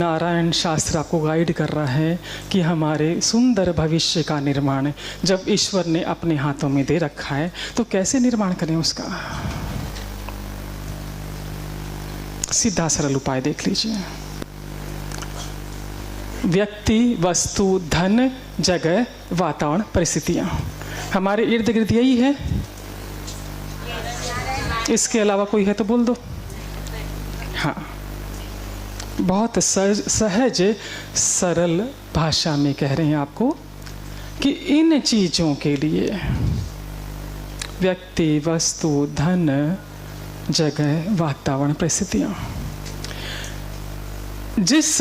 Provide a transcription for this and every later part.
नारायण शास्त्र आपको गाइड कर रहा है कि हमारे सुंदर भविष्य का निर्माण जब ईश्वर ने अपने हाथों में दे रखा है तो कैसे निर्माण करें उसका। सीधा सरल उपाय देख लीजिए। व्यक्ति, वस्तु, धन, जगह, वातावरण, परिस्थितियां, हमारे इर्द गिर्द यही है। इसके अलावा कोई है तो बोल दो। हाँ, बहुत सहज सरल भाषा में कह रहे हैं आपको कि इन चीज़ों के लिए व्यक्ति, वस्तु, धन, जगह, वातावरण, परिस्थितियां, जिस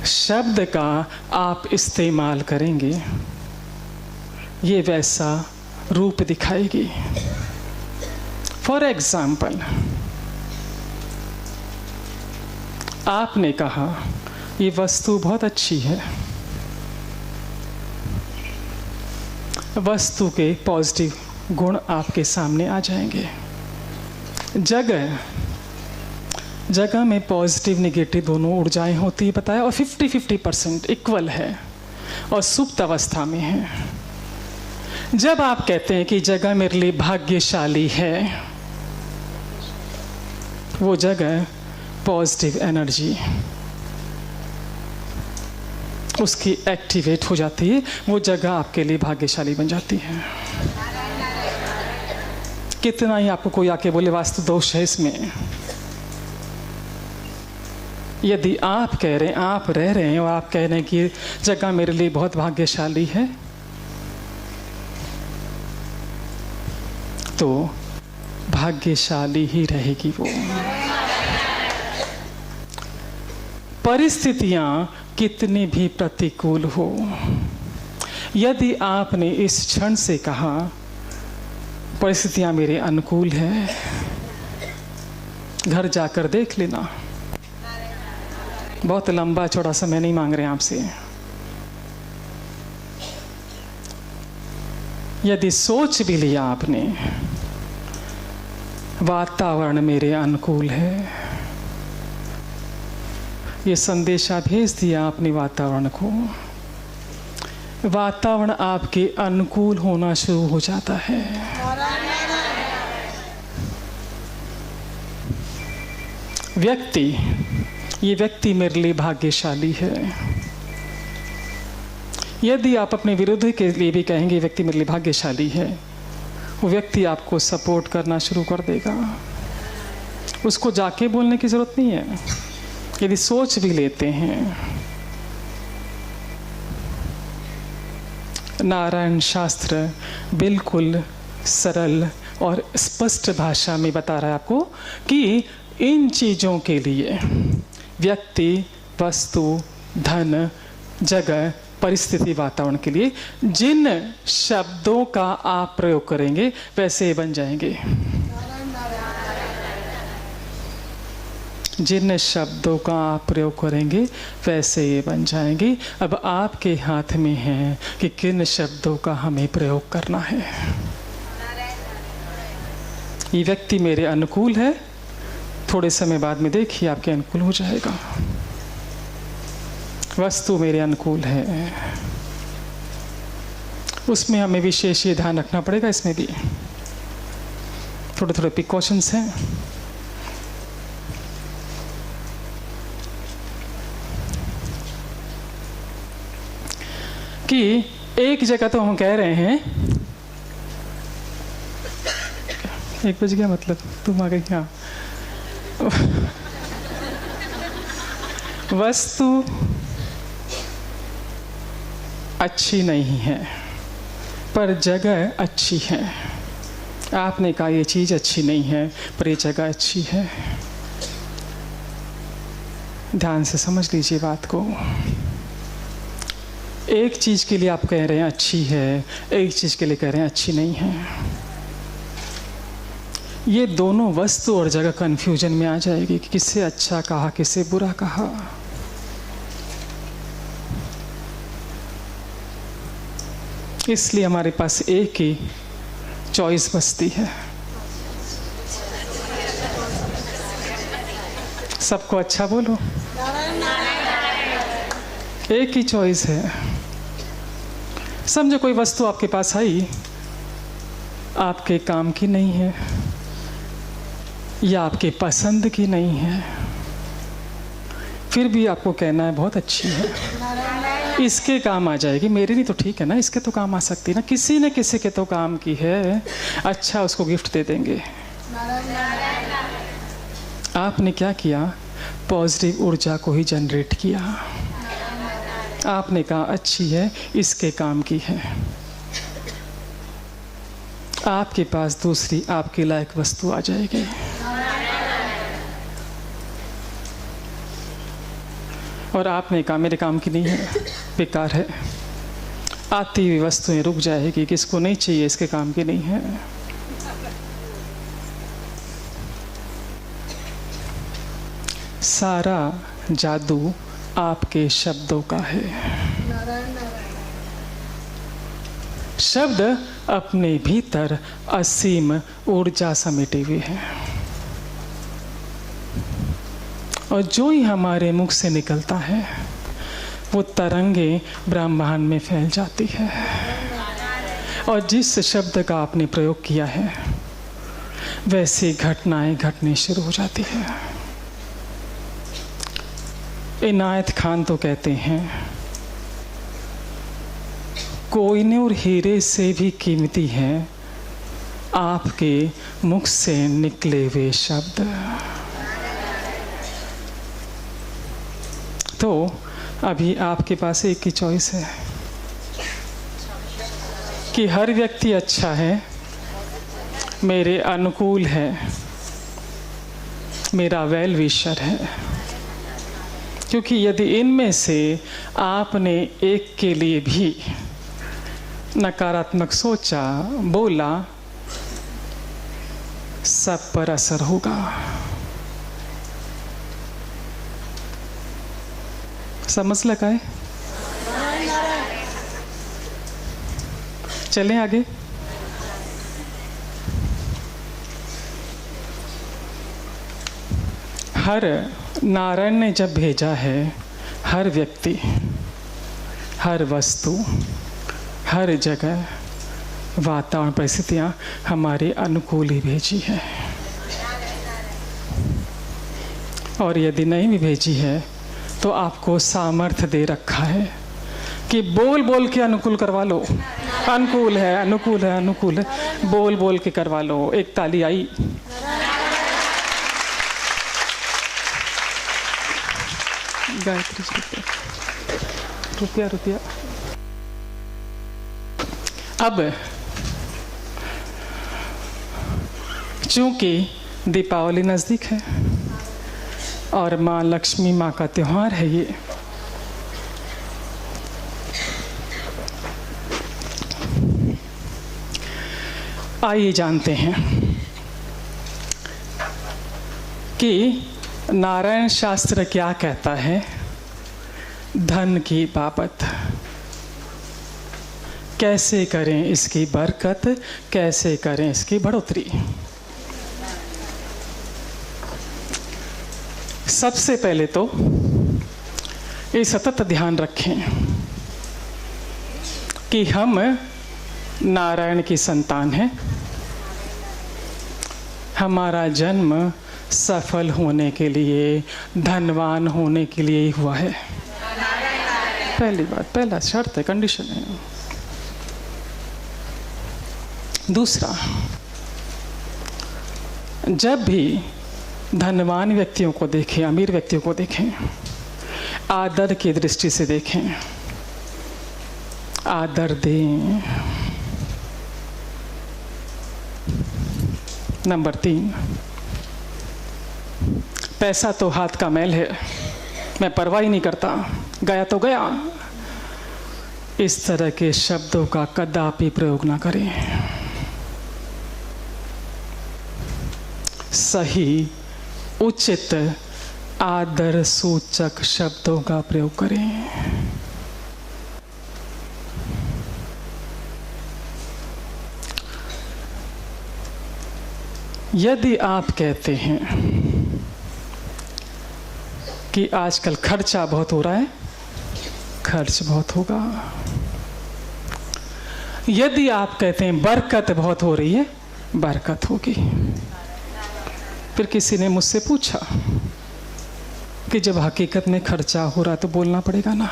शब्द का आप इस्तेमाल करेंगे ये वैसा रूप दिखाएगी। फॉर एग्जाम्पल, आपने कहा ये वस्तु बहुत अच्छी है, वस्तु के पॉजिटिव गुण आपके सामने आ जाएंगे। जगह में पॉजिटिव नेगेटिव दोनों ऊर्जाएं होती है बताया, और 50-50% इक्वल है और सुप्त अवस्था में है। जब आप कहते हैं कि जगह मेरे लिए भाग्यशाली है, वो जगह पॉजिटिव एनर्जी उसकी एक्टिवेट हो जाती है, वो जगह आपके लिए भाग्यशाली बन जाती है। कितना ही आपको कोई आके बोले वास्तु दोष है इसमें, यदि आप कह रहे हैं, आप रह रहे हैं और आप कह रहे हैं कि जगह मेरे लिए बहुत भाग्यशाली है, तो भाग्यशाली ही रहेगी वो। परिस्थितियां कितनी भी प्रतिकूल हो, यदि आपने इस क्षण से कहा परिस्थितियां मेरे अनुकूल है, घर जाकर देख लेना। बहुत लंबा चौड़ा समय नहीं मांग रहे आपसे। यदि सोच भी लिया आपने वातावरण मेरे अनुकूल है, ये संदेशा भेज दिया आपने वातावरण को, वातावरण आपके अनुकूल होना शुरू हो जाता है। व्यक्ति, ये व्यक्ति मेरे लिए भाग्यशाली है। यदि आप अपने विरुद्ध के लिए भी कहेंगे व्यक्ति मेरे लिए भाग्यशाली है, वो व्यक्ति आपको सपोर्ट करना शुरू कर देगा। उसको जाके बोलने की जरूरत नहीं है। यदि सोच भी लेते हैं, नारायण शास्त्र बिल्कुल सरल और स्पष्ट भाषा में बता रहा है आपको कि इन चीज़ों के लिए व्यक्ति, वस्तु, धन, जगह, परिस्थिति, वातावरण के लिए जिन शब्दों का आप प्रयोग करेंगे वैसे बन जाएंगे। जिन शब्दों का आप प्रयोग करेंगे वैसे ये बन जाएंगे। अब आपके हाथ में है कि किन शब्दों का हमें प्रयोग करना है। ये व्यक्ति मेरे अनुकूल है, थोड़े समय बाद में देखिए आपके अनुकूल हो जाएगा। वस्तु मेरे अनुकूल है, उसमें हमें विशेष ये ध्यान रखना पड़ेगा। इसमें भी थोड़े थोड़े प्रिकॉशंस हैं। कि एक जगह तो हम कह रहे हैं 1 बज गया, मतलब तुम आ गई क्या। वस्तु अच्छी नहीं है पर जगह अच्छी है। आपने कहा ये चीज़ अच्छी नहीं है पर ये जगह अच्छी है। ध्यान से समझ लीजिए बात को। एक चीज़ के लिए आप कह रहे हैं अच्छी है, एक चीज़ के लिए कह रहे हैं अच्छी नहीं है। ये दोनों वस्तु और जगह कन्फ्यूजन में आ जाएगी कि किससे अच्छा कहा, किससे बुरा कहा। इसलिए हमारे पास एक ही चॉइस बचती है। सबको अच्छा बोलो। एक ही चॉइस है। समझो कोई वस्तु आपके पास आई, आपके काम की नहीं है या आपके पसंद की नहीं है, फिर भी आपको कहना है बहुत अच्छी है, इसके काम आ जाएगी, मेरे नहीं तो ठीक है ना, इसके तो काम आ सकती ना, किसी न किसी के तो काम की है, अच्छा उसको गिफ्ट दे देंगे। आपने क्या किया? पॉजिटिव ऊर्जा को ही जनरेट किया। आपने कहा अच्छी है, इसके काम की है। आपके पास दूसरी आपके लायक वस्तु आ जाएगी। और आपने कहा मेरे काम की नहीं है, बेकार है, आती हुई वस्तुएं रुक जाएगी, किसको नहीं चाहिए, इसके काम की नहीं है। सारा जादू आपके शब्दों का है। शब्द अपने भीतर असीम ऊर्जा समेटे हुए हैं और जो ही हमारे मुख से निकलता है वो तरंगे ब्रह्मांड में फैल जाती है। और जिस शब्द का आपने प्रयोग किया है वैसी घटनाएं घटने शुरू हो जाती है। इनायत खान तो कहते हैं कोहिनूर हीरे से भी कीमती है आपके मुख से निकले हुए शब्द। तो अभी आपके पास एक ही चॉइस है कि हर व्यक्ति अच्छा है, मेरे अनुकूल है, मेरा वेल विशर है। क्योंकि यदि इनमें से आपने एक के लिए भी नकारात्मक सोचा, बोला, सब पर असर होगा। समझ लगा है? चलें आगे। हर नारायण ने जब भेजा है, हर व्यक्ति, हर वस्तु, हर जगह, वातावरण, परिस्थितियाँ हमारे अनुकूल ही भेजी है। और यदि नहीं भी भेजी है तो आपको सामर्थ्य दे रखा है कि बोल बोल के अनुकूल करवा लो। अनुकूल है, अनुकूल है, अनुकूल है, बोल बोल के करवा लो। एक ताली आई। गायत्री जी रुपया रुपया। अब चूंकि दीपावली नज़दीक है और माँ लक्ष्मी माँ का त्योहार है ये, आइए जानते हैं कि नारायण शास्त्र क्या कहता है धन की बाबत। कैसे करें इसकी बरकत, कैसे करें इसकी बढ़ोतरी। सबसे पहले तो ये सतत ध्यान रखें कि हम नारायण की संतान हैं। हमारा जन्म सफल होने के लिए, धनवान होने के लिए ही हुआ है। पहली बात, पहला शर्त है, कंडीशन है। दूसरा, जब भी धनवान व्यक्तियों को देखें, अमीर व्यक्तियों को देखें, आदर की दृष्टि से देखें, आदर दें। नंबर 3, पैसा तो हाथ का मैल है, मैं परवाह ही नहीं करता, गया तो गया। इस तरह के शब्दों का कदापि प्रयोग ना करें। सही, उचित, आदर सूचक शब्दों का प्रयोग करें। यदि आप कहते हैं कि आजकल खर्चा बहुत हो रहा है, खर्च बहुत होगा। यदि आप कहते हैं बरकत बहुत हो रही है, बरकत होगी। फिर किसी ने मुझसे पूछा कि जब हकीकत में खर्चा हो रहा तो बोलना पड़ेगा ना।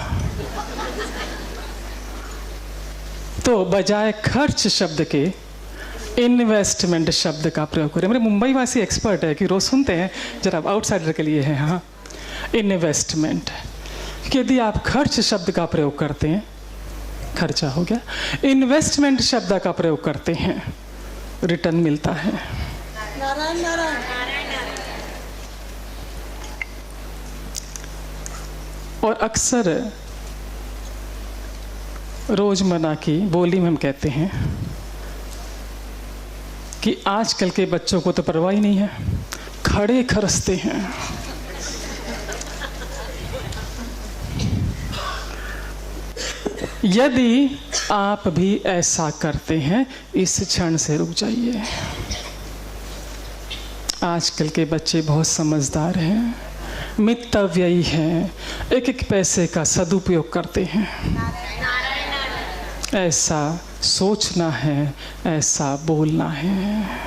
तो बजाय खर्च शब्द के इन्वेस्टमेंट शब्द का प्रयोग करें। मेरे मुंबई वासी एक्सपर्ट है कि रोज सुनते हैं, जरा आउटसाइडर के लिए है। हाँ, इन्वेस्टमेंट। यदि आप खर्च शब्द का प्रयोग करते हैं, खर्चा हो गया। इन्वेस्टमेंट शब्द का प्रयोग करते हैं, रिटर्न मिलता है। और अक्सर रोजमर्रा की बोली में हम कहते हैं कि आजकल के बच्चों को तो परवाह ही नहीं है, खड़े खरचते हैं। यदि आप भी ऐसा करते हैं, इस क्षण से रुक जाइए। आजकल के बच्चे बहुत समझदार हैं, मितव्ययी हैं, एक एक पैसे का सदुपयोग करते हैं। ऐसा सोचना है, ऐसा बोलना है।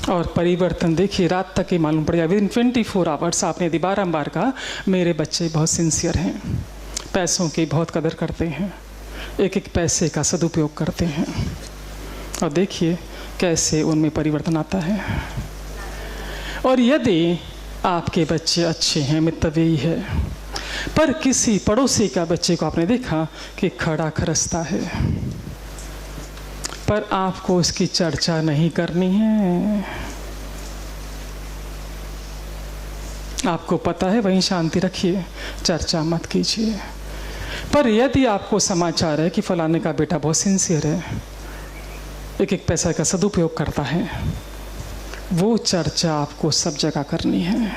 और परिवर्तन देखिए, रात तक ही मालूम पड़ेगा। विद इन 24 आवर्स आपने यदि बारम्बार कहा मेरे बच्चे बहुत सिंसियर हैं, पैसों की बहुत कदर करते हैं, एक एक पैसे का सदुपयोग करते हैं, और देखिए कैसे उनमें परिवर्तन आता है। और यदि आपके बच्चे अच्छे हैं, मितव्ययी है, पर किसी पड़ोसी का बच्चे को आपने देखा कि खड़ा खरचता है, पर आपको उसकी चर्चा नहीं करनी है, आपको पता है वहीं शांति रखिए, चर्चा मत कीजिए। पर यदि आपको समाचार है कि फलाने का बेटा बहुत सिंसियर है, एक एक पैसा का सदुपयोग करता है, वो चर्चा आपको सब जगह करनी है।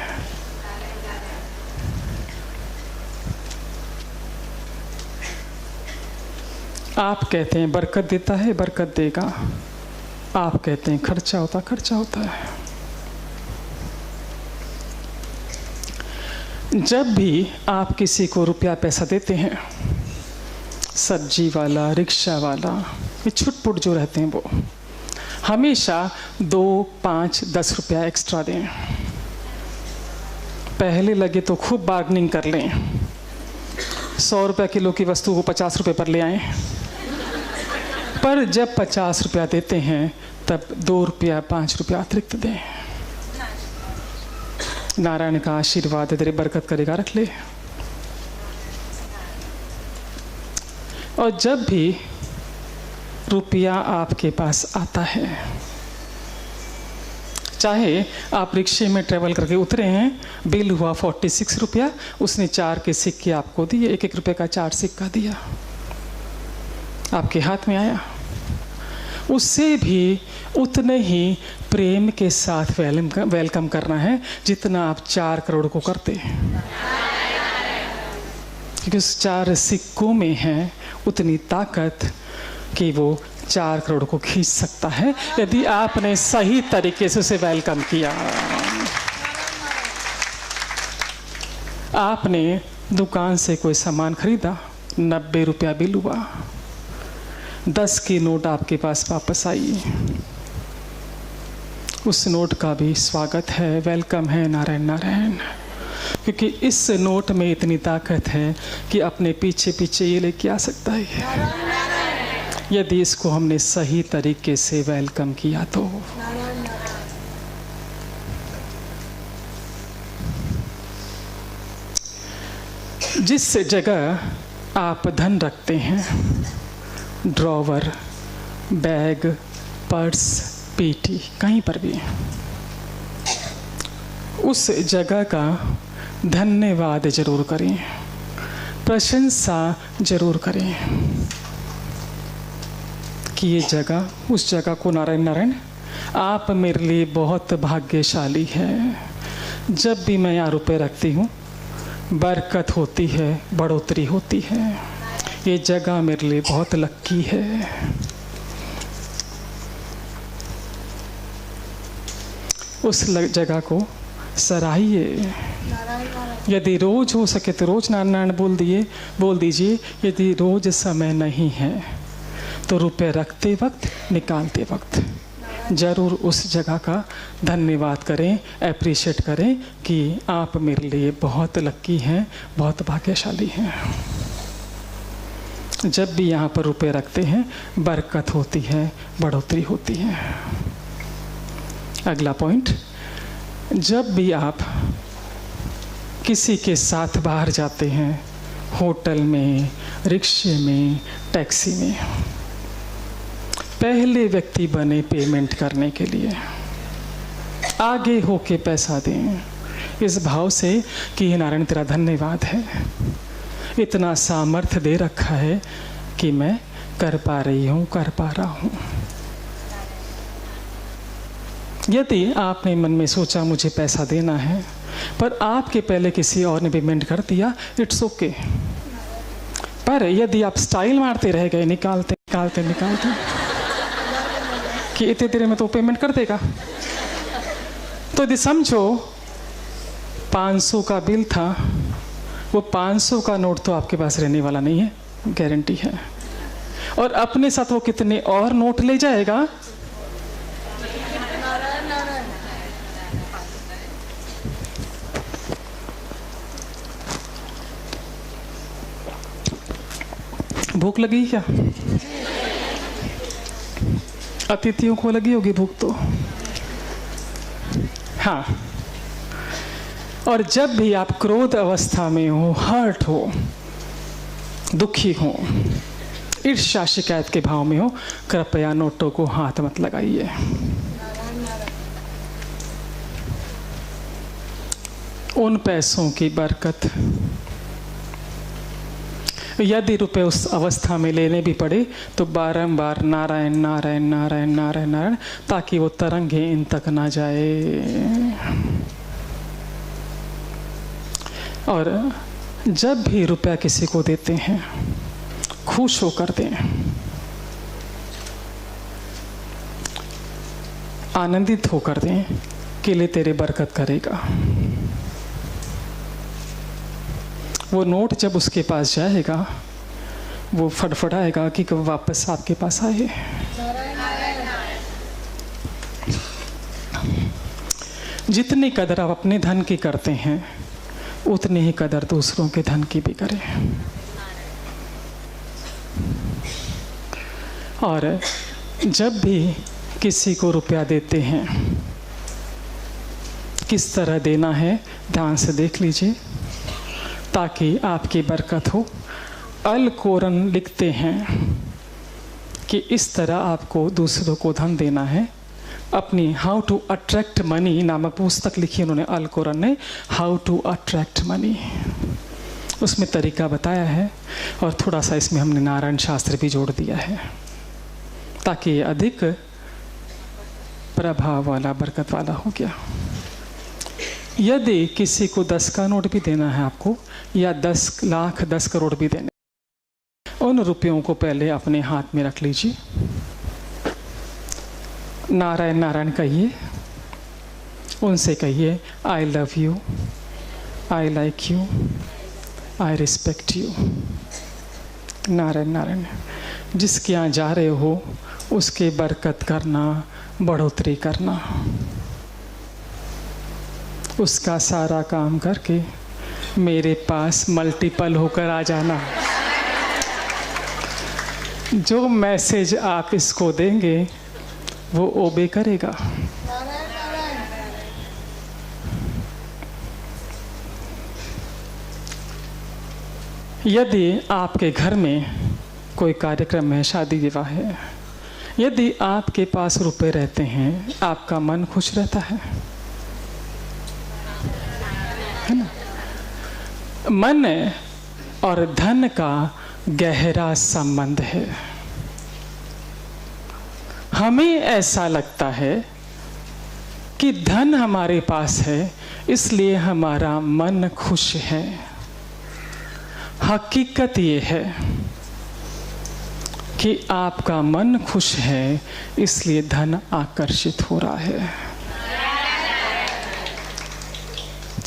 आप कहते हैं बरकत देता है, बरकत देगा। आप कहते हैं खर्चा होता है। जब भी आप किसी को रुपया पैसा देते हैं, सब्जी वाला, रिक्शा वाला, ये छुटपुट जो रहते हैं, वो हमेशा 2, 5, 10 रुपया एक्स्ट्रा दें। पहले लगे तो खूब बार्गनिंग कर लें, 100 रुपये किलो की वस्तु को 50 रुपये पर ले आएं। पर जब 50 रुपया देते हैं तब 2 रुपया 5 रुपया अतिरिक्त दें। नारायण का आशीर्वाद तेरे बरकत करेगा, रख ले। और जब भी रुपया आपके पास आता है, चाहे आप रिक्शे में ट्रेवल करके उतरे हैं, बिल हुआ 46 रुपया, उसने 4 के सिक्के आपको दिए, 1-1 रुपये का 4 सिक्का दिया, आपके हाथ में आया, उससे भी उतने ही प्रेम के साथ वेलकम करना है जितना आप 4 करोड़ को करते हैं। क्योंकि उस 4 सिक्कों में है उतनी ताकत कि वो 4 करोड़ को खींच सकता है, यदि आपने सही तरीके से उसे वेलकम किया। आपने दुकान से कोई सामान खरीदा, 90 रुपया बिल हुआ, 10 की नोट आपके पास वापस आई, उस नोट का भी स्वागत है, वेलकम है, नारायण नारायण। क्योंकि इस नोट में इतनी ताकत है कि अपने पीछे पीछे ये लेके आ सकता है, यदि इसको हमने सही तरीके से वेलकम किया तो। जिस जगह आप धन रखते हैं, ड्रॉवर, बैग, पर्स, पेटी, कहीं पर भी, उस जगह का धन्यवाद जरूर करें, प्रशंसा जरूर करें कि ये जगह, उस जगह को नारायण नारायण आप मेरे लिए बहुत भाग्यशाली है। जब भी मैं यहाँ रुपए रखती हूँ, बरकत होती है, बढ़ोतरी होती है, ये जगह मेरे लिए बहुत लक्की है। उस जगह को सराहिए। यदि रोज हो सके तो रोज नारायण नारायण बोल दीजिए। यदि रोज समय नहीं है तो रुपए रखते वक्त, निकालते वक्त ज़रूर उस जगह का धन्यवाद करें, अप्रिशिएट करें कि आप मेरे लिए बहुत लक्की हैं, बहुत भाग्यशाली हैं। जब भी यहाँ पर रुपए रखते हैं बरकत होती है, बढ़ोतरी होती है। अगला पॉइंट, जब भी आप किसी के साथ बाहर जाते हैं, होटल में, रिक्शे में, टैक्सी में, पहले व्यक्ति बने पेमेंट करने के लिए, आगे होके पैसा दें इस भाव से कि नारायण तेरा धन्यवाद है, इतना सामर्थ्य दे रखा है कि मैं कर पा रही हूँ, कर पा रहा हूँ। यदि आपने मन में सोचा मुझे पैसा देना है पर आपके पहले किसी और ने पेमेंट कर दिया, इट्स ओके। पर यदि आप स्टाइल मारते रह गए, निकालते निकालते निकालते कि इतने देर में तो पेमेंट कर देगा, तो यदि समझो 500 का बिल था, वो 500 का नोट तो आपके पास रहने वाला नहीं है, गारंटी है। और अपने साथ वो कितने और नोट ले जाएगा, भूख लगी क्या? अतिथियों को लगी होगी भूख तो। हाँ, और जब भी आप क्रोध अवस्था में हो, हर्ट हो, दुखी हो, ईर्ष्या शिकायत के भाव में हो, कृपया नोटों को हाथ मत लगाइए। उन पैसों की बरकत, यदि रुपए उस अवस्था में लेने भी पड़े तो बारंबार नारायण नारायण नारायण नारायण नारायण, ताकि वो तरंगे इन तक ना जाए। और जब भी रुपया किसी को देते हैं खुश होकर दें, आनंदित होकर दें कि ले तेरे बरकत करेगा। वो नोट जब उसके पास जाएगा वो फड़फड़ाएगा कि कब वापस आपके पास आए। जितनी कदर आप अपने धन की करते हैं उतनी ही कदर दूसरों के धन की भी करें। और जब भी किसी को रुपया देते हैं किस तरह देना है ध्यान से देख लीजिए ताकि आपकी बरकत हो। अल कोरन लिखते हैं कि इस तरह आपको दूसरों को धन देना है। अपनी हाउ टू अट्रैक्ट मनी नामक पुस्तक लिखी उन्होंने, अल कोरन ने, हाउ टू अट्रैक्ट मनी, उसमें तरीका बताया है। और थोड़ा सा इसमें हमने नारायण शास्त्र भी जोड़ दिया है ताकि ये अधिक प्रभाव वाला, बरकत वाला हो गया। यदि किसी को 10 का नोट भी देना है आपको, या 10 लाख 10 करोड़ भी देने, उन रुपयों को पहले अपने हाथ में रख लीजिए, नारायण नारायण कहिए, उनसे कहिए I love you, I like you, I respect you. Narayan Narayan. जिसके यहाँ जा रहे हो उसके बरकत करना, बढ़ोतरी करना, उसका सारा काम करके मेरे पास मल्टीपल होकर आ जाना। जो मैसेज आप इसको देंगे वो ओबे करेगा। यदि आपके घर में कोई कार्यक्रम है, शादी विवाह है, यदि आपके पास रुपए रहते हैं आपका मन खुश रहता है ना? मन और धन का गहरा संबंध है। हमें ऐसा लगता है कि धन हमारे पास है इसलिए हमारा मन खुश है। हकीकत ये है कि आपका मन खुश है इसलिए धन आकर्षित हो रहा है।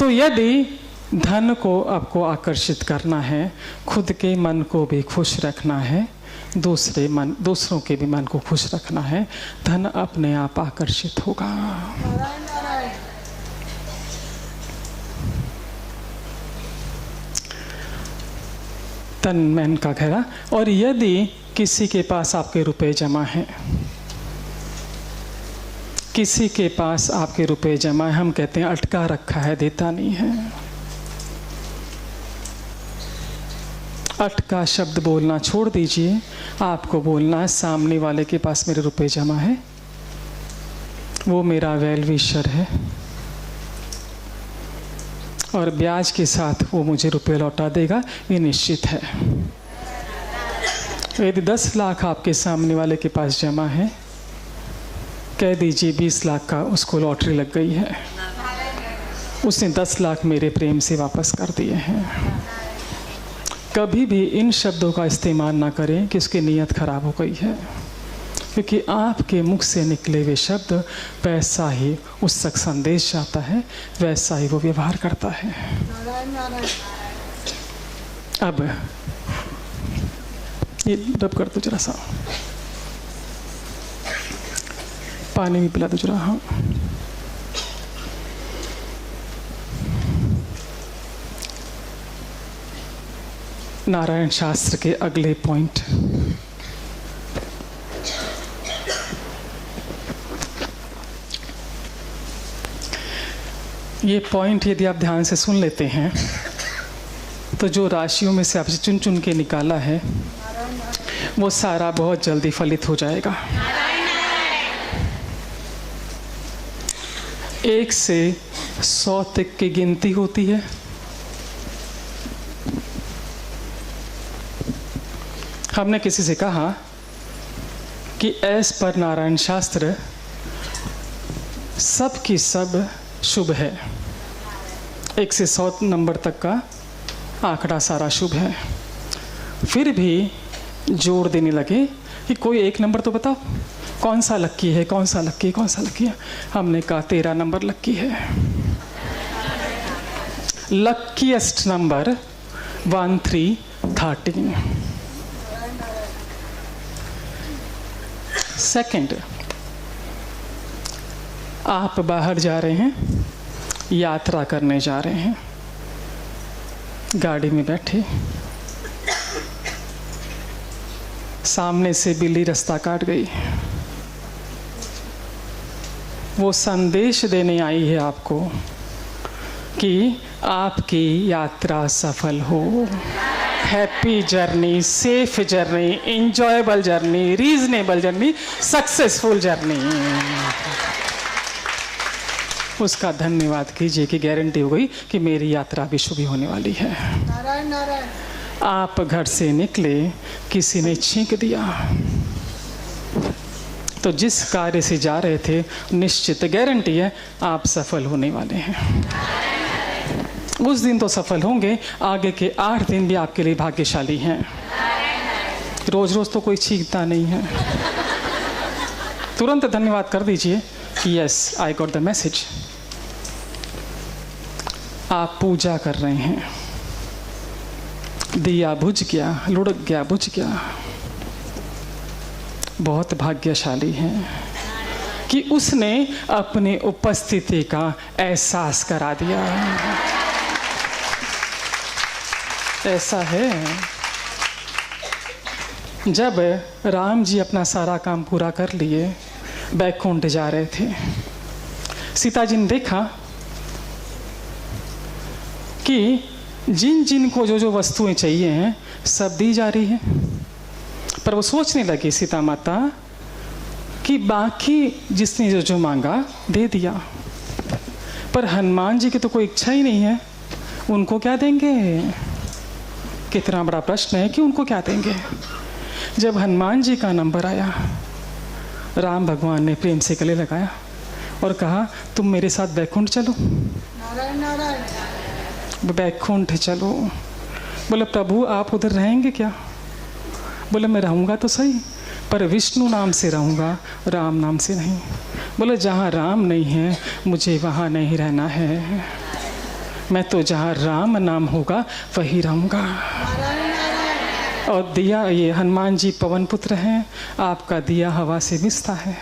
तो यदि धन को आपको आकर्षित करना है, खुद के मन को भी खुश रखना है, दूसरों के भी मन को खुश रखना है, धन अपने आप आकर्षित होगा। तन मन का घेरा। और यदि किसी के पास आपके रुपए जमा हैं, किसी के पास आपके रुपए जमा है, हम कहते हैं अटका रखा है, देता नहीं है। अटका शब्द बोलना छोड़ दीजिए, आपको बोलना है सामने वाले के पास मेरे रुपए जमा है, वो मेरा वेल विशर है और ब्याज के साथ वो मुझे रुपए लौटा देगा, ये निश्चित है। यदि 10 लाख आपके सामने वाले के पास जमा है, कह दीजिए 20 लाख का उसको लॉटरी लग गई है, उसने 10 लाख मेरे प्रेम से वापस कर दिए हैं। कभी भी इन शब्दों का इस्तेमाल ना करें कि उसकी नीयत खराब हो गई है, क्योंकि आपके मुख से निकले हुए शब्द वैसा ही उस तक संदेश जाता है, वैसा ही वो व्यवहार करता है। अब ये रब कर दो जरा सा, पानी भी पिला दो जरा। हाँ, नारायण शास्त्र के अगले पॉइंट, ये पॉइंट यदि आप ध्यान से सुन लेते हैं तो जो राशियों में से आपसे चुन चुन के निकाला है वो सारा बहुत जल्दी फलित हो जाएगा। 1 से 100 तक की गिनती होती है। हमने किसी से कहा कि एस पर नारायण शास्त्र सब की सब शुभ है, 1 से 100 नंबर तक का आंकड़ा सारा शुभ है। फिर भी जोर देने लगे कि कोई एक नंबर तो बताओ, कौन सा लक्की है, कौन सा लक्की है, कौन सा लक्की है। हमने कहा 13 नंबर लक्की है। लक्कीएस्ट नंबर 1313। सेकंड, आप बाहर जा रहे हैं, यात्रा करने जा रहे हैं, गाड़ी में बैठे, सामने से बिल्ली रास्ता काट गई, वो संदेश देने आई है आपको कि आपकी यात्रा सफल हो, happy journey, safe journey, enjoyable journey, reasonable journey, successful journey. उसका धन्यवाद कीजिए कि गारंटी हो गई कि मेरी यात्रा भी शुभ होने वाली है। नारायण नारायण। आप घर से निकले, किसी ने छींक दिया, तो जिस कार्य से जा रहे थे निश्चित गारंटी है आप सफल होने वाले हैं। उस दिन तो सफल होंगे, आगे के 8 दिन भी आपके लिए भाग्यशाली हैं। रोज रोज तो कोई छींकता नहीं है। तुरंत धन्यवाद कर दीजिए कि yes I got the message. आप पूजा कर रहे हैं, दिया बुझ गया, लुढ़क गया, बुझ गया, बहुत भाग्यशाली हैं कि उसने अपनी उपस्थिति का एहसास करा दिया। ऐसा है, जब राम जी अपना सारा काम पूरा कर लिए, बैकुंठ जा रहे थे, सीता जी ने देखा कि जिन जिन को जो जो वस्तुएं चाहिए हैं सब दी जा रही हैं, पर वो सोचने लगी सीता माता कि बाकी जिसने जो जो मांगा दे दिया, पर हनुमान जी की तो कोई इच्छा ही नहीं है, उनको क्या देंगे। कितना बड़ा प्रश्न है कि उनको क्या देंगे। जब हनुमान जी का नंबर आया, राम भगवान ने प्रेम से गले लगाया और कहा तुम मेरे साथ बैकुंठ चलो। नारायण नारायण। बैकुंठ चलो। बोले प्रभु आप उधर रहेंगे क्या। बोले मैं रहूँगा तो सही, पर विष्णु नाम से रहूँगा, राम नाम से नहीं। बोले जहाँ राम नहीं है मुझे वहाँ नहीं रहना है। मैं तो जहाँ राम नाम होगा वही रहूँगा। और दिया, ये हनुमान जी पवन पुत्र हैं, आपका दिया हवा से मिसता है।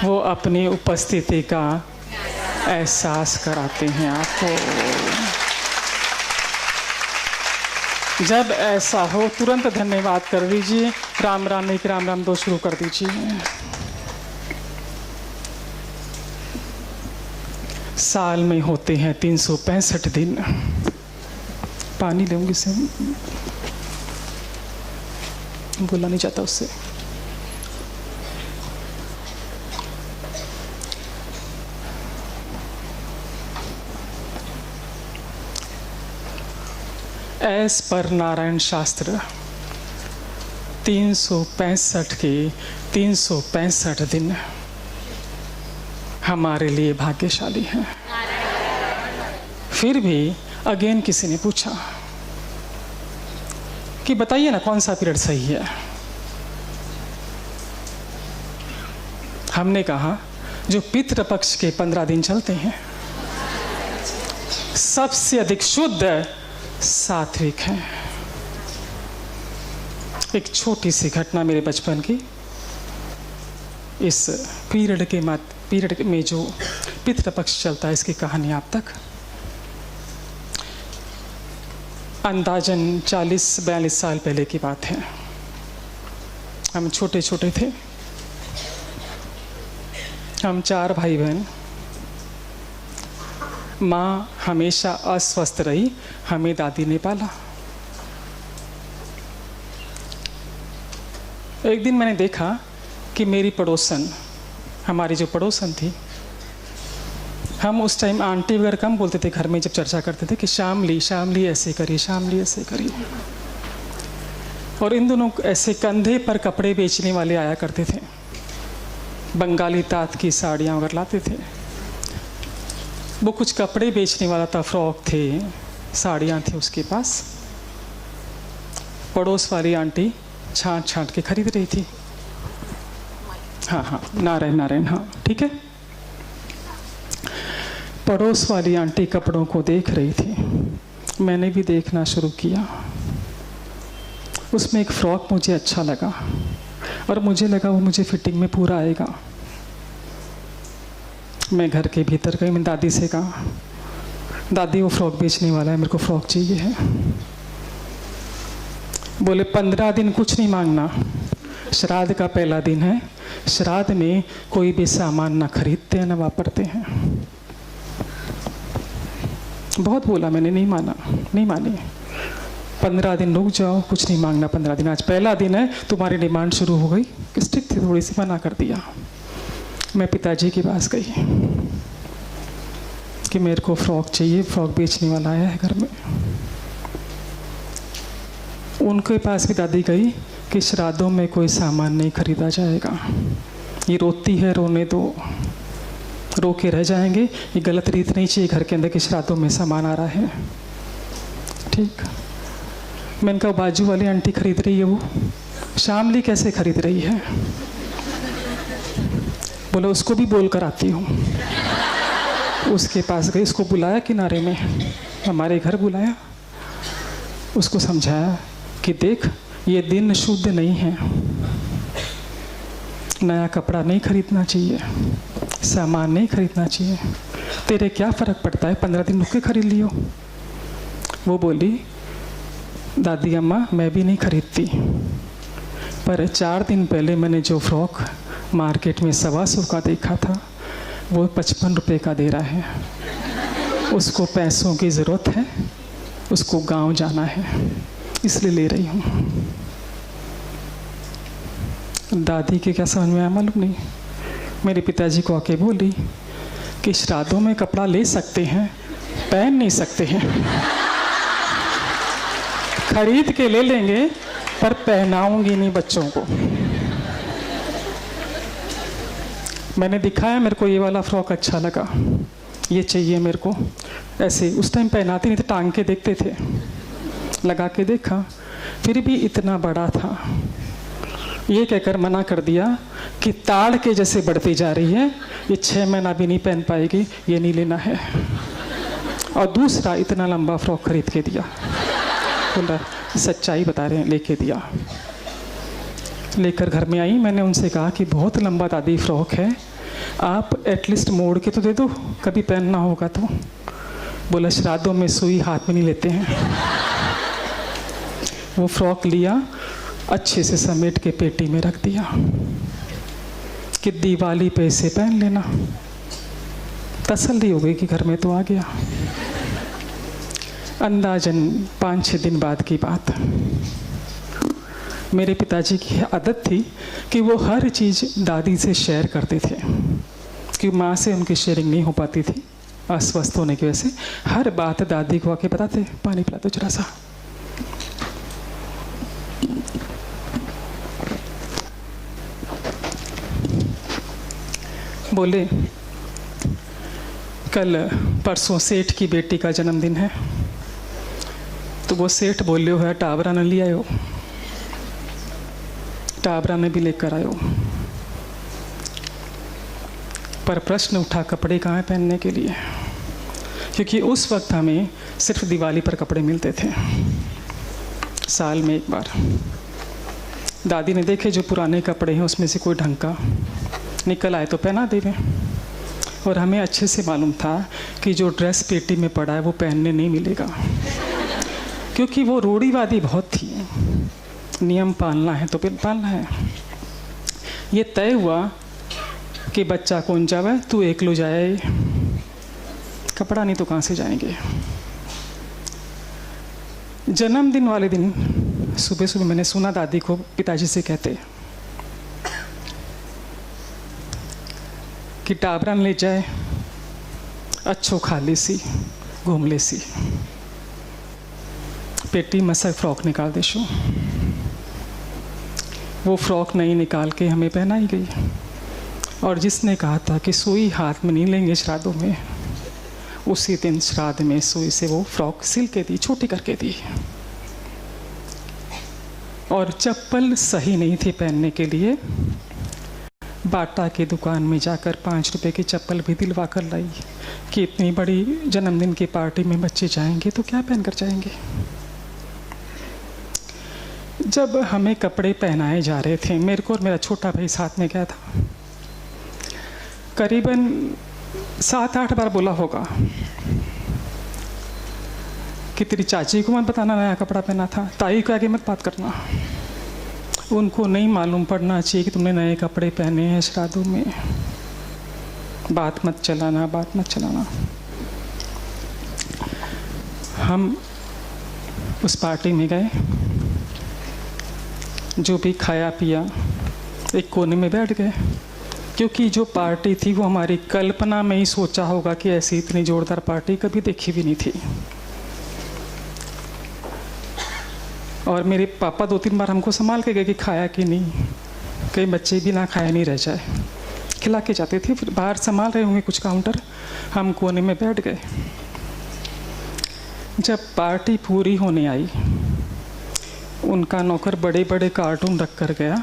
वो अपनी उपस्थिति का एहसास कराते हैं आपको। जब ऐसा हो तुरंत धन्यवाद कर दीजिए। राम राम एक राम राम दो शुरू कर दीजिए। साल में होते हैं 365 दिन। पानी लूंगी से, बोला नहीं जाता उससे। एस पर नारायण शास्त्र 365 के 365 दिन हमारे लिए भाग्यशाली हैं। फिर भी अगेन किसी ने पूछा कि बताइए ना कौन सा पीरियड सही है। हमने कहा जो पितृपक्ष के 15 दिन चलते हैं सबसे अधिक शुद्ध सात्विक है। एक छोटी सी घटना मेरे बचपन की, इस पीरियड में जो पितृपक्ष चलता है इसकी कहानी आप तक। अंदाजन 40-42 साल पहले की बात है। हम छोटे छोटे थे। हम 4 भाई बहन। माँ हमेशा अस्वस्थ रही, हमें दादी ने पाला। एक दिन मैंने देखा कि मेरी पड़ोसन, हमारी जो पड़ोसन थी, हम उस टाइम आंटी वगैरह कम बोलते थे घर में, जब चर्चा करते थे कि शामली ऐसे करी, शामली ऐसे करी। और इन दोनों ऐसे कंधे पर कपड़े बेचने वाले आया करते थे, बंगाली तात की साड़ियाँ वगैरह लाते थे। वो कुछ कपड़े बेचने वाला था, फ्रॉक थे, साड़ियाँ थी उसके पास। पड़ोस वाली आंटी छांट छांट के खरीद रही थी। हाँ, नारायण, हाँ ठीक है। पड़ोस वाली आंटी कपड़ों को देख रही थी, मैंने भी देखना शुरू किया। उसमें एक फ्रॉक मुझे अच्छा लगा और मुझे लगा वो मुझे फिटिंग में पूरा आएगा। मैं घर के भीतर गई, मैंने दादी से कहा, दादी वो फ्रॉक बेचने वाला है, मेरे को फ्रॉक चाहिए है। बोले 15 दिन कुछ नहीं मांगना, श्राद्ध का पहला दिन है, श्राद्ध में कोई भी सामान ना खरीदते हैं ना वापरते हैं। बहुत बोला मैंने, नहीं मानी। 15 दिन रुक जाओ, कुछ नहीं मांगना 15 दिन। आज पहला दिन है, तुम्हारी डिमांड शुरू हो गई। स्ट्रिक्ट थी थोड़ी सी, मना कर दिया। मैं पिताजी के पास गई कि मेरे को फ्रॉक चाहिए, फ्रॉक बेचने वाला आया है घर में। उनके पास भी दादी गई कि श्राद्धों में कोई सामान नहीं खरीदा जाएगा, ये रोती है, रोने दो, रो के रह जाएंगे, ये गलत रीत नहीं चाहिए घर के अंदर कि श्राद्धों में सामान आ रहा है। ठीक, मैंने कहा बाजू वाली आंटी खरीद रही है, वो शामली कैसे खरीद रही है? बोले उसको भी बोल कर आती हूँ। उसके पास गई, उसको बुलाया किनारे में, हमारे घर बुलाया, उसको समझाया कि देख ये दिन शुद्ध नहीं है, नया कपड़ा नहीं खरीदना चाहिए, सामान नहीं खरीदना चाहिए, तेरे क्या फ़र्क पड़ता है, 15 दिन रुक के खरीद लियो। वो बोली दादी अम्मा मैं भी नहीं खरीदती, पर 4 दिन पहले मैंने जो फ्रॉक मार्केट में 125 का देखा था वो 55 रुपये का दे रहा है, उसको पैसों की ज़रूरत है, उसको गांव जाना है, इसलिए ले रही हूँ। दादी के क्या समझ में आया मालूम नहीं। मेरे पिताजी को आके बोली कि श्राद्धों में कपड़ा ले सकते हैं, पहन नहीं सकते हैं। खरीद के ले लेंगे पर पहनाऊंगी नहीं बच्चों को। मैंने दिखाया, मेरे को ये वाला फ्रॉक अच्छा लगा, ये चाहिए मेरे को। ऐसे उस टाइम पहनाते नहीं थे, टांग के देखते थे, लगा के देखा, फिर भी इतना बड़ा था। ये कहकर मना कर दिया कि ताड़ के जैसे बढ़ती जा रही है, ये 6 महीना भी नहीं पहन पाएगी, ये नहीं लेना है। और दूसरा इतना लंबा फ्रॉक खरीद के दिया। बोला सच्चाई बता रहे हैं, लेके दिया। लेकर घर में आई, मैंने उनसे कहा कि बहुत लंबा दादी फ्रॉक है, आप एटलीस्ट मोड़ के तो दे दो, कभी पहनना होगा तो। बोला श्राद्धों में सुई हाथ में नहीं लेते हैं। वो फ्रॉक लिया, अच्छे से समेट के पेटी में रख दिया कि दिवाली पे इसे पहन लेना। तसल्ली हो गई कि घर में तो आ गया। अंदाजन 5-6 दिन बाद की बात, मेरे पिताजी की आदत थी कि वो हर चीज़ दादी से शेयर करते थे, क्योंकि माँ से उनकी शेयरिंग नहीं हो पाती थी अस्वस्थ होने की वजह से। हर बात दादी को आके बताते, पानी पिला दो जरा सा। बोले कल परसों सेठ की बेटी का जन्मदिन है, तो वो सेठ बोले हो टाबरा ने लिया हो, टाबरा ने भी लेकर आयो। पर प्रश्न उठा कपड़े कहाँ हैं पहनने के लिए, क्योंकि उस वक्त हमें सिर्फ दिवाली पर कपड़े मिलते थे, साल में एक बार। दादी ने देखे जो पुराने कपड़े हैं उसमें से कोई ढंग का निकल आए तो पहना देवे। और हमें अच्छे से मालूम था कि जो ड्रेस पेटी में पड़ा है वो पहनने नहीं मिलेगा, क्योंकि वो रूढ़िवादी बहुत थी। नियम पालना है तो फिर पालना है। ये तय हुआ कि बच्चा कौन जावे, तू एक लो जाए, कपड़ा नहीं तो कहाँ से जाएंगे। जन्मदिन वाले दिन सुबह सुबह मैंने सुना दादी को पिताजी से कहते कि टाबरा ले जाए, अच्छो खा ले सी, घूम ले सी, पेटी में से फ्रॉक निकाल दे शो। वो फ्रॉक नहीं निकाल के हमें पहनाई गई। और जिसने कहा था कि सुई हाथ में नहीं लेंगे श्राद्धों में, उसी दिन श्राद्ध में सुई से वो फ्रॉक सिल के दी, छोटी करके दी। और चप्पल सही नहीं थी पहनने के लिए, बाटा की दुकान में जाकर 5 रुपए की चप्पल भी दिलवा कर लाई कि इतनी बड़ी जन्मदिन की पार्टी में बच्चे जाएंगे तो क्या पहन कर जाएंगे। जब हमें कपड़े पहनाए जा रहे थे, मेरे को और मेरा छोटा भाई साथ में गया था, करीबन 7-8 बार बोला होगा कि तेरी चाची को मत बताना नया कपड़ा पहना था, ताई को आगे मत बात करना, उनको नहीं मालूम पड़ना चाहिए कि तुमने नए कपड़े पहने हैं श्राद्धों में, बात मत चलाना, बात मत चलाना। हम उस पार्टी में गए, जो भी खाया पिया, एक कोने में बैठ गए, क्योंकि जो पार्टी थी वो हमारी कल्पना में ही सोचा होगा कि ऐसी इतनी जोरदार पार्टी कभी देखी भी नहीं थी। और मेरे पापा 2-3 बार हमको संभाल के गए कि खाया कि नहीं, कई बच्चे भी ना खाया नहीं रह जाए, खिला के जाते थे। फिर बाहर संभाल रहे होंगे कुछ काउंटर, हम कोने में बैठ गए। जब पार्टी पूरी होने आई, उनका नौकर बड़े बड़े कार्टून रख कर गया,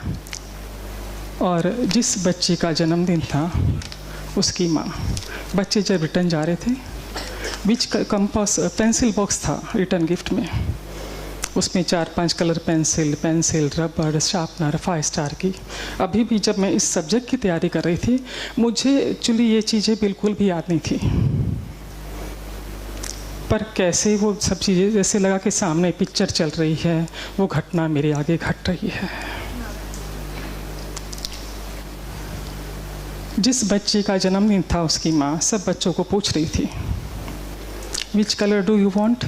और जिस बच्चे का जन्मदिन था उसकी माँ, बच्चे जब रिटर्न जा रहे थे, बीच कंपास पेंसिल बॉक्स था रिटर्न गिफ्ट में, उसमें 4-5 कलर पेंसिल, रबड़, शार्पनर 5 स्टार की। अभी भी जब मैं इस सब्जेक्ट की तैयारी कर रही थी, मुझे एक्चुअली ये चीज़ें बिल्कुल भी याद नहीं थी, पर कैसे वो सब चीज़ें जैसे लगा कि सामने पिक्चर चल रही है, वो घटना मेरे आगे घट रही है। जिस बच्चे का जन्मदिन था उसकी माँ सब बच्चों को पूछ रही थी, which colour do you want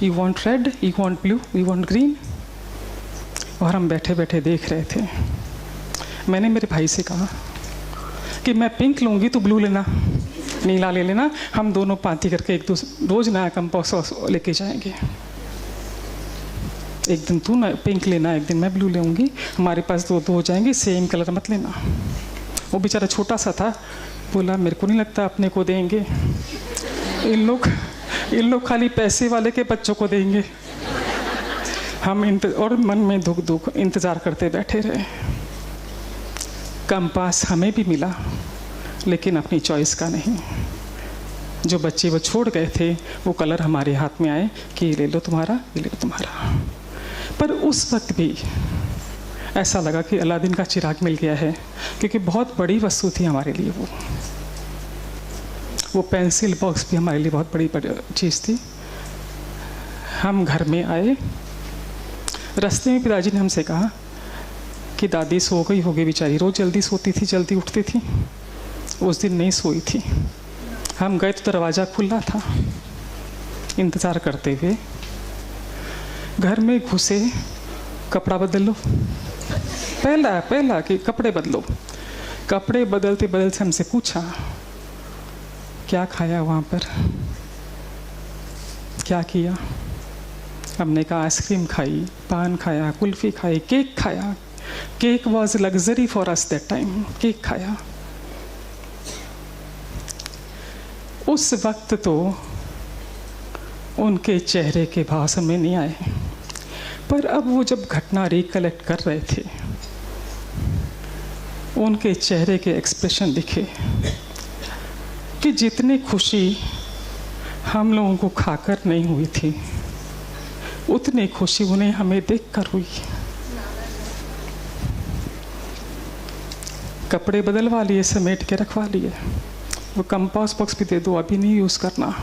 red, you want blue, you want green. और हम बैठे बैठे देख रहे थे। मैंने मेरे भाई से कहा कि मैं पिंक लूँगी तो ब्लू लेना, नीला ले लेना, हम दोनों पाती करके एक दूसरे रोज़ नया कंपास लेके जाएंगे। एक दिन तू ना पिंक लेना, एक दिन मैं ब्लू लेंगी, हमारे पास 2-2 हो जाएंगे, सेम कलर मत लेना। वो बेचारा छोटा सा था, बोला मेरे को नहीं लगता अपने को देंगे, इन लोग खाली पैसे वाले के बच्चों को देंगे। हम और मन में दुख इंतज़ार करते बैठे रहे। कंपास हमें भी मिला, लेकिन अपनी चॉइस का नहीं। जो बच्चे वो छोड़ गए थे, वो कलर हमारे हाथ में आए कि ये ले लो तुम्हारा, ये ले लो तुम्हारा। पर उस वक्त भी ऐसा लगा कि अलादीन का चिराग मिल गया है, क्योंकि बहुत बड़ी वस्तु थी हमारे लिए। वो पेंसिल बॉक्स भी हमारे लिए बहुत बड़ी चीज़ थी। हम घर में आए, रास्ते में पिताजी ने हमसे कहा कि दादी सो गई होगी बेचारी, रोज़ जल्दी सोती थी, जल्दी उठती थी, उस दिन नहीं सोई थी। हम गए तो दरवाज़ा खुला था, इंतज़ार करते हुए। घर में घुसे, कपड़ा बदल लो, पहला कि कपड़े बदलो। कपड़े बदलते बदलते हमसे पूछा क्या खाया वहाँ पर, क्या किया। हमने कहा आइसक्रीम खाई, पान खाया, कुल्फ़ी खाई, केक खाया। Cake was luxury for us that time, cake खाया। उस वक्त तो उनके चेहरे के भाव समझ नहीं आए, पर अब वो जब घटना रिकलेक्ट कर रहे थे, उनके चेहरे के एक्सप्रेशन दिखे कि जितनी खुशी हम लोगों को खाकर नहीं हुई थी, उतनी खुशी उन्हें हमें देखकर हुई। कपड़े बदलवा लिए, समेट के रखवा लिए। वो कंपास बॉक्स भी दे दो, अभी नहीं यूज़ करना,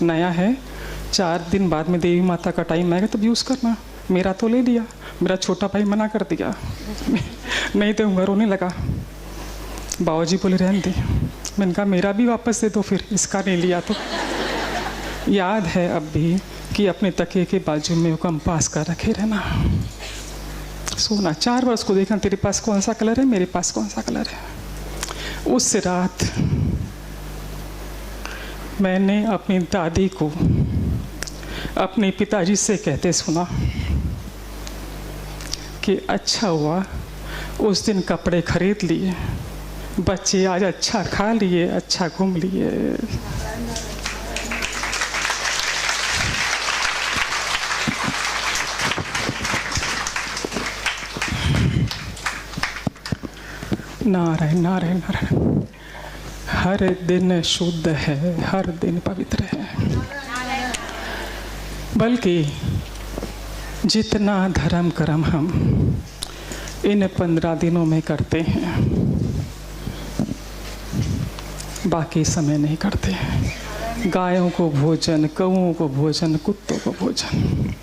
नया है, 4 दिन बाद में देवी माता का टाइम आएगा तब यूज़ करना। मेरा तो ले लिया, मेरा छोटा भाई मना कर दिया, नहीं तो मैं रोने लगा। बाबूजी बोले रहने दे। मैंने कहा मेरा भी वापस दे दो फिर, इसका नहीं लिया तो। याद है अब भी कि अपने तकिए के बाजू में वो कंपास का रखे रहना, सोना। 4 वर्ष को देखना तेरे पास कौन सा कलर है, मेरे पास कौन सा कलर है। उस रात मैंने अपनी दादी को अपने पिताजी से कहते सुना कि अच्छा हुआ उस दिन कपड़े खरीद लिए, बच्चे आज अच्छा खा लिए, अच्छा घूम लिए। नारायण नारायण नारायण। हर दिन शुद्ध है, हर दिन पवित्र है। बल्कि जितना धर्म कर्म हम इन 15 दिनों में करते हैं, बाकी समय नहीं करते। गायों को भोजन, कौओं को भोजन, कुत्तों को भोजन।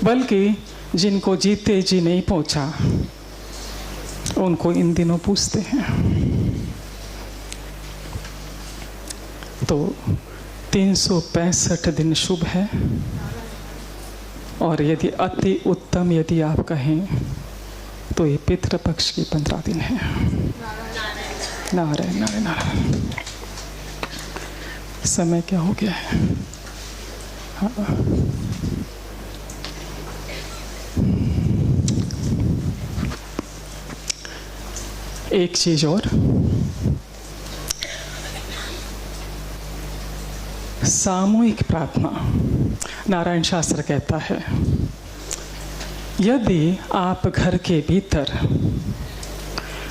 बल्कि जिनको जीते जी नहीं पहुंचा, उनको इन दिनों पूछते हैं। तो 365 दिन शुभ है, और यदि अति उत्तम यदि आप कहें तो ये पितृपक्ष के 15 दिन है। नारायण नारायण नारायण। समय क्या हो गया है? हाँ। एक चीज और, सामूहिक प्रार्थना। नारायण शास्त्र कहता है यदि आप घर के भीतर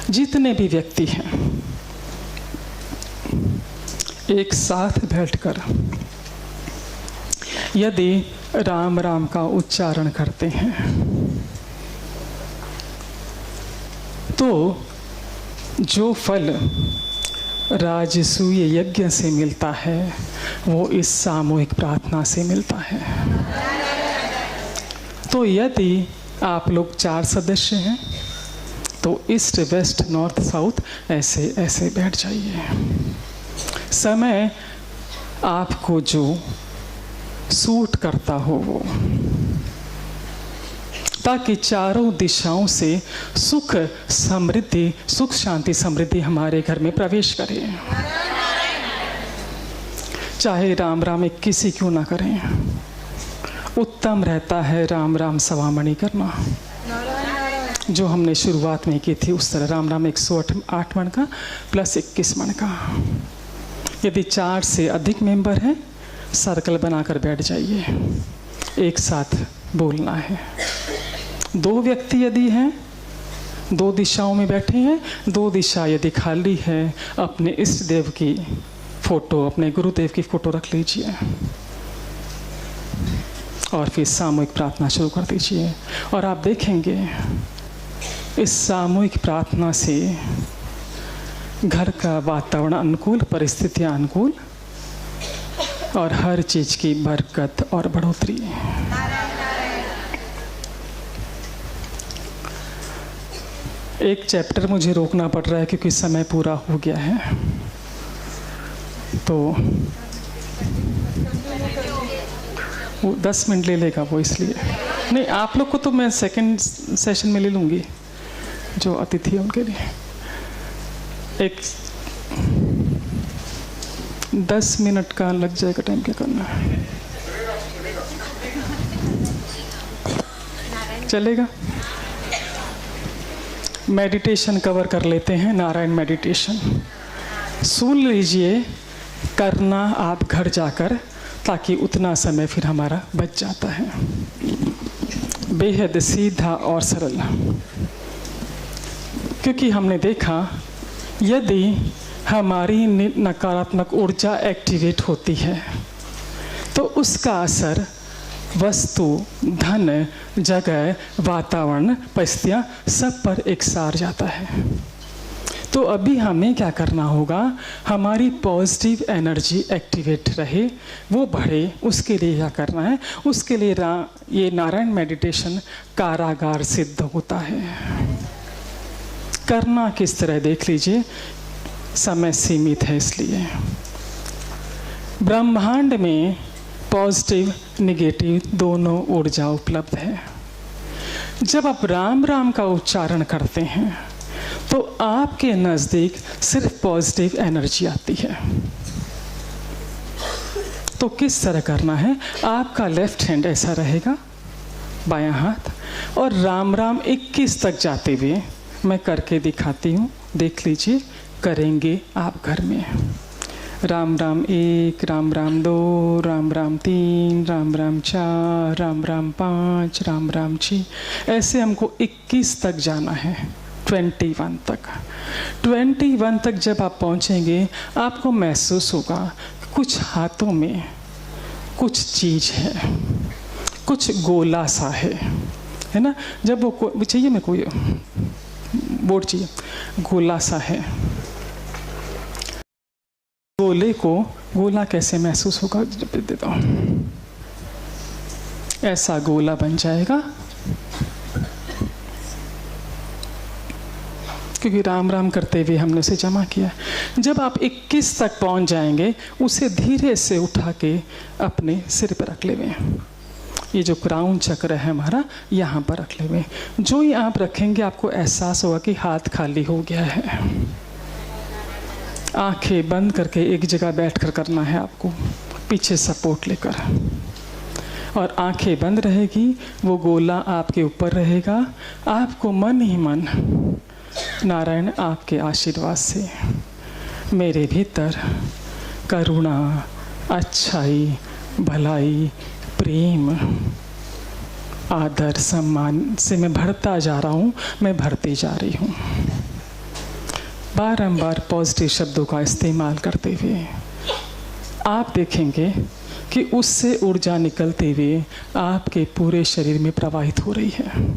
जितने भी व्यक्ति हैं एक साथ बैठकर यदि राम राम का उच्चारण करते हैं, तो जो फल राजसूय यज्ञ से मिलता है वो इस सामूहिक प्रार्थना से मिलता है। तो यदि आप लोग 4 सदस्य हैं तो ईस्ट वेस्ट नॉर्थ साउथ ऐसे ऐसे बैठ जाइए। समय आपको जो सूट करता हो वो, ताकि चारों दिशाओं से सुख समृद्धि, सुख शांति समृद्धि हमारे घर में प्रवेश करे। चाहे राम राम 21 ही क्यों ना करें, उत्तम रहता है राम राम सवामणि करना, जो हमने शुरुआत में की थी उस तरह। राम राम 108 मन का प्लस 21 मन का। यदि 4 से अधिक मेंबर हैं, सर्कल बनाकर बैठ जाइए, एक साथ बोलना है। 2 व्यक्ति यदि हैं दो दिशाओं में बैठे हैं, दो दिशा यदि खाली है, अपने इष्ट देव की फोटो, अपने गुरुदेव की फोटो रख लीजिए और फिर सामूहिक प्रार्थना शुरू कर दीजिए। और आप देखेंगे इस सामूहिक प्रार्थना से घर का वातावरण अनुकूल, परिस्थितियां अनुकूल और हर चीज की बरकत और बढ़ोतरी। एक चैप्टर मुझे रोकना पड़ रहा है क्योंकि समय पूरा हो गया है, तो वो 10 मिनट ले लेगा वो, इसलिए नहीं। आप लोग को तो मैं सेकंड सेशन में ले लूँगी, जो अतिथि है उनके लिए। एक 10 मिनट का लग जाएगा टाइम, क्या करना है? चलेगा? मेडिटेशन कवर कर लेते हैं, नारायण मेडिटेशन सुन लीजिए, करना आप घर जाकर, ताकि उतना समय फिर हमारा बच जाता है। बेहद सीधा और सरल, क्योंकि हमने देखा यदि हमारी नकारात्मक ऊर्जा एक्टिवेट होती है तो उसका असर वस्तु, धन, जगह, वातावरण, परिस्थितियाँ सब पर एक सार जाता है। तो अभी हमें क्या करना होगा, हमारी पॉजिटिव एनर्जी एक्टिवेट रहे, वो बढ़े, उसके लिए क्या करना है? उसके लिए ये नारायण मेडिटेशन कारागार सिद्ध होता है। करना किस तरह देख लीजिए, समय सीमित है इसलिए। ब्रह्मांड में पॉजिटिव, निगेटिव दोनों ऊर्जा उपलब्ध है। जब आप राम राम का उच्चारण करते हैं तो आपके नज़दीक सिर्फ पॉजिटिव एनर्जी आती है। तो किस तरह करना है? आपका लेफ्ट हैंड ऐसा रहेगा, बायां हाथ, और राम राम 21 तक जाते हुए मैं करके दिखाती हूँ, देख लीजिए। करेंगे आप घर में। राम राम 1, राम राम 2, राम राम 3, राम राम 4, राम राम 5, राम राम 6, ऐसे हमको 21 तक जाना है, 21 तक। 21 तक जब आप पहुंचेंगे, आपको महसूस होगा कुछ हाथों में कुछ चीज़ है, कुछ गोला सा है ना? जब वो चाहिए, मैं कोई बोर्ड चाहिए, गोला सा है। गोले को गोला कैसे महसूस होगा? जब देता हूँ, ऐसा गोला बन जाएगा, क्योंकि राम राम करते हुए हमने उसे जमा किया। जब आप 21 तक पहुंच जाएंगे, उसे धीरे से उठा के अपने सिर पर रख लेवे। ये जो क्राउन चक्र है हमारा, यहाँ पर रख लेवे। जो ही आप रखेंगे, आपको एहसास होगा कि हाथ खाली हो गया है। आंखें बंद करके एक जगह बैठकर करना है आपको, पीछे सपोर्ट लेकर, और आंखें बंद रहेगी। वो गोला आपके ऊपर रहेगा। आपको मन ही मन नारायण आपके आशीर्वाद से मेरे भीतर करुणा, अच्छाई, भलाई, प्रेम, आदर, सम्मान से मैं बढ़ता जा रहा हूँ, मैं बढ़ती जा रही हूँ। बारंबार पॉजिटिव शब्दों का इस्तेमाल करते हुए आप देखेंगे कि उससे ऊर्जा निकलते हुए आपके पूरे शरीर में प्रवाहित हो रही है,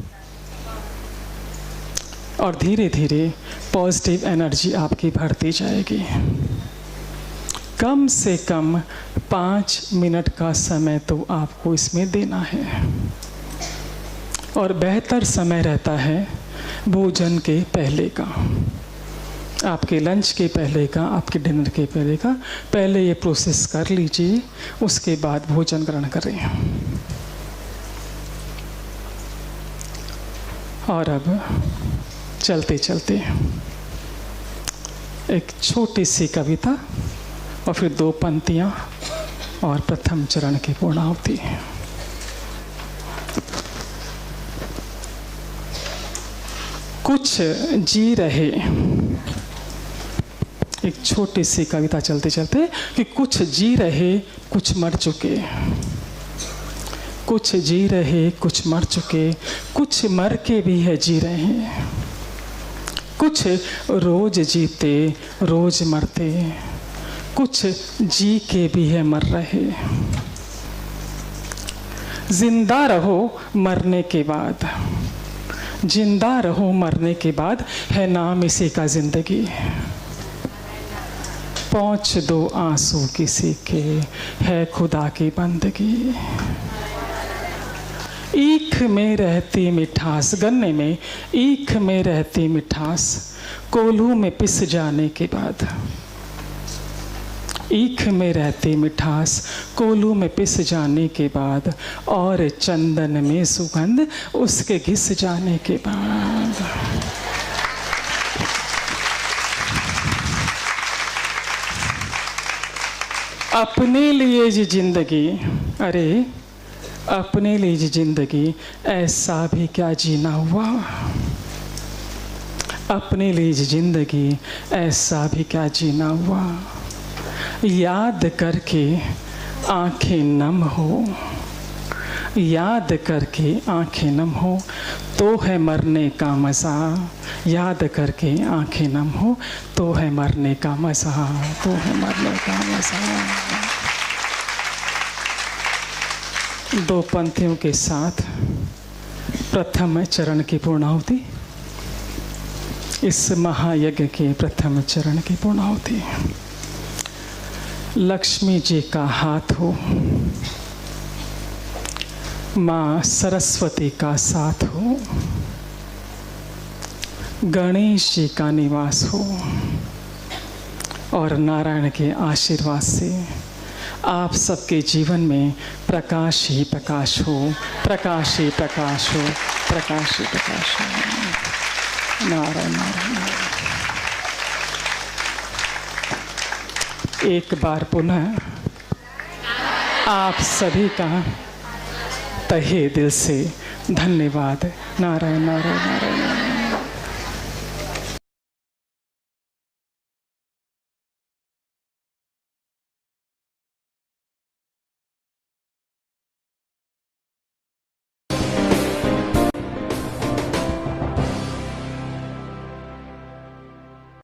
और धीरे धीरे पॉजिटिव एनर्जी आपकी बढ़ती जाएगी। कम से कम 5 मिनट का समय तो आपको इसमें देना है, और बेहतर समय रहता है भोजन के पहले का, आपके लंच के पहले का, आपके डिनर के पहले का। पहले ये प्रोसेस कर लीजिए, उसके बाद भोजन ग्रहण करें। और अब चलते चलते एक छोटी सी कविता और फिर 2 पंक्तियां और प्रथम चरण की पूर्णाहुति। कुछ जी रहे, एक छोटी सी कविता चलते चलते, कि कुछ जी रहे कुछ मर चुके, कुछ जी रहे कुछ मर चुके, कुछ मर के भी है जी रहे हैं। कुछ रोज जीते रोज मरते, कुछ जी के भी है मर रहे। जिंदा रहो मरने के बाद, जिंदा रहो मरने के बाद, है नाम इसी का जिंदगी। पहुँच दो आंसू किसी के, है खुदा की बंदगी। ईख में रहती मिठास, गन्ने में ईख में रहती मिठास, कोल्हू में पिस जाने के बाद। ईख में रहती मिठास, कोल्हू में पिस जाने के बाद, और चंदन में सुगंध उसके घिस जाने के बाद। अपने लिए जी जिंदगी, अरे अपने लिए जी जिंदगी, ऐसा भी क्या जीना हुआ। अपने लिए जी जिंदगी, ऐसा भी क्या जीना हुआ। याद करके आंखें नम हो, याद करके आंखें नम हो, तो है मरने का मज़ा। याद करके आंखें नम हो, तो है मरने का मज़ा, तो है मरने का मज़ा। दो पंक्तियों के साथ प्रथम चरण की पूर्णाहुति, इस महायज्ञ के प्रथम चरण की पूर्णाहुति। लक्ष्मी जी का हाथ हो, माँ सरस्वती का साथ हो, गणेश जी का निवास हो, और नारायण के आशीर्वाद से आप सबके जीवन में प्रकाश ही प्रकाश हो, प्रकाश ही प्रकाश हो, प्रकाश ही प्रकाश हो। नारायण नारायण। एक बार पुनः आप सभी का तहे दिल से धन्यवाद। नारायण नारायण नारायण।